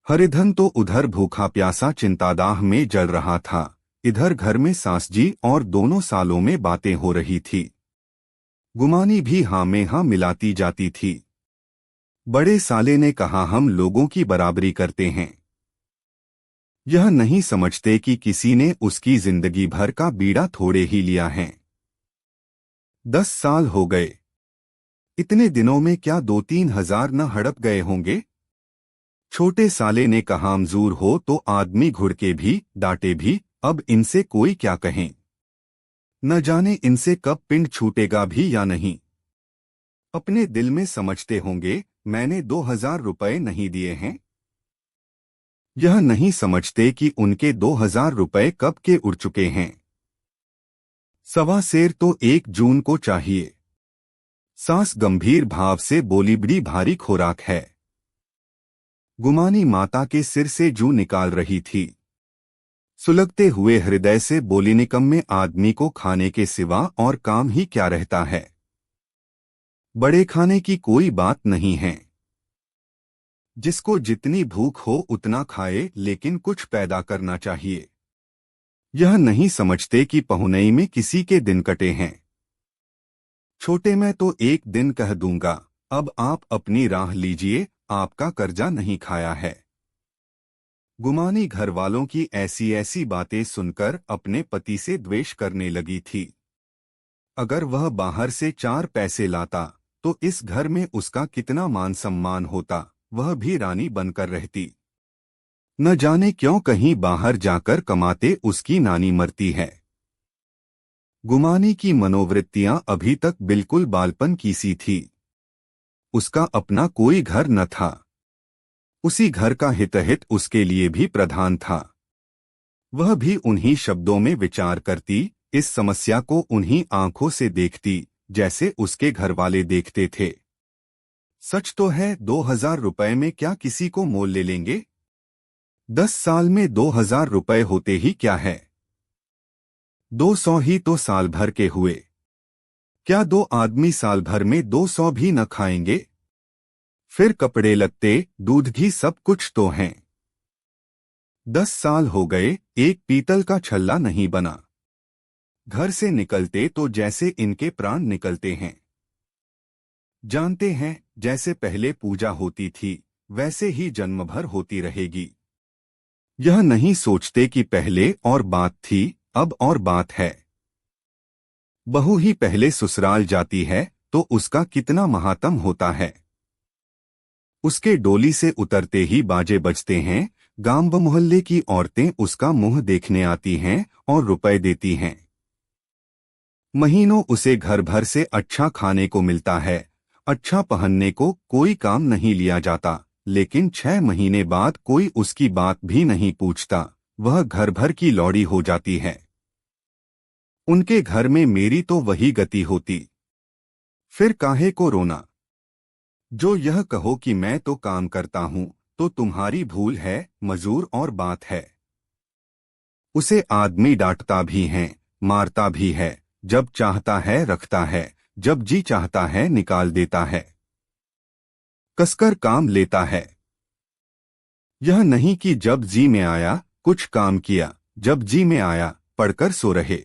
हरिधन तो उधर भूखा प्यासा चिंतादाह में जल रहा था, इधर घर में सास जी और दोनों सालों में बातें हो रही थी। गुमानी भी हाँ में हाँ मिलाती जाती थी। बड़े साले ने कहा, हम लोगों की बराबरी करते हैं। यह नहीं समझते कि किसी ने उसकी जिंदगी भर का बीड़ा थोड़े ही लिया है। 10 साल हो गए। इतने दिनों में क्या 2-3 हजार न हड़प गए होंगे? छोटे साले ने कहा, मजूर हो तो आदमी घुड़के भी, डांटे भी, अब इनसे कोई क्या कहें। न जाने इनसे कब पिंड छूटेगा भी या नहीं। अपने दिल में समझते होंगे, मैंने 2000 रुपए नहीं दिए हैं। यह नहीं समझते कि उनके 2000 रुपए कब के उड़ चुके हैं। सवा सेर तो 1 जून को चाहिए। सास गंभीर भाव से बोली, बड़ी भारी खुराक है। गुमानी माता के सिर से जू निकाल रही थी। सुलगते हुए हृदय से बोली, निकम्मे आदमी को खाने के सिवा और काम ही क्या रहता है। बड़े खाने की कोई बात नहीं है। जिसको जितनी भूख हो उतना खाए, लेकिन कुछ पैदा करना चाहिए। यह नहीं समझते कि पहुनई में किसी के दिन कटे हैं। छोटे मैं तो एक दिन कह दूंगा, अब आप अपनी राह लीजिए, आपका कर्जा नहीं खाया है। गुमानी घर वालों की ऐसी ऐसी बातें सुनकर अपने पति से द्वेष करने लगी थी। अगर वह बाहर से 4 पैसे लाता तो इस घर में उसका कितना मान सम्मान होता, वह भी रानी बनकर रहती। न जाने क्यों कहीं बाहर जाकर कमाते उसकी नानी मरती है। गुमानी की मनोवृत्तियां अभी तक बिल्कुल बालपन की सी थी। उसका अपना कोई घर न था। उसी घर का हितहित उसके लिए भी प्रधान था। वह भी उन्हीं शब्दों में विचार करती, इस समस्या को उन्हीं आंखों से देखती जैसे उसके घरवाले देखते थे। सच तो है, 2000 रुपए में क्या किसी को मोल ले लेंगे? 10 साल में 2000 रुपए होते ही क्या है। 200 ही तो साल भर के हुए। क्या 2 आदमी साल भर में 200 भी न खाएंगे? फिर कपड़े लत्ते, दूध घी सब कुछ तो हैं। 10 साल हो गए, एक पीतल का छल्ला नहीं बना। घर से निकलते तो जैसे इनके प्राण निकलते हैं। जानते हैं, जैसे पहले पूजा होती थी वैसे ही जन्म भर होती रहेगी। यह नहीं सोचते कि पहले और बात थी, अब और बात है। बहू ही पहले ससुराल जाती है तो उसका कितना महात्म होता है। उसके डोली से उतरते ही बाजे बजते हैं, गांव व मोहल्ले की औरतें उसका मुंह देखने आती हैं और रुपए देती हैं। महीनों उसे घर भर से अच्छा खाने को मिलता है, अच्छा पहनने को कोई काम नहीं लिया जाता, लेकिन 6 महीने बाद कोई उसकी बात भी नहीं पूछता, वह घर भर की लौड़ी हो जाती है। उनके घर में मेरी तो वही गति होती। फिर काहे को रोना? जो यह कहो कि मैं तो काम करता हूं तो तुम्हारी भूल है, मजूर और बात है। उसे आदमी डांटता भी है, मारता भी है, जब चाहता है रखता है, जब जी चाहता है निकाल देता है। कसकर काम लेता है। यह नहीं कि जब जी में आया कुछ काम किया, जब जी में आया पढ़कर सो रहे।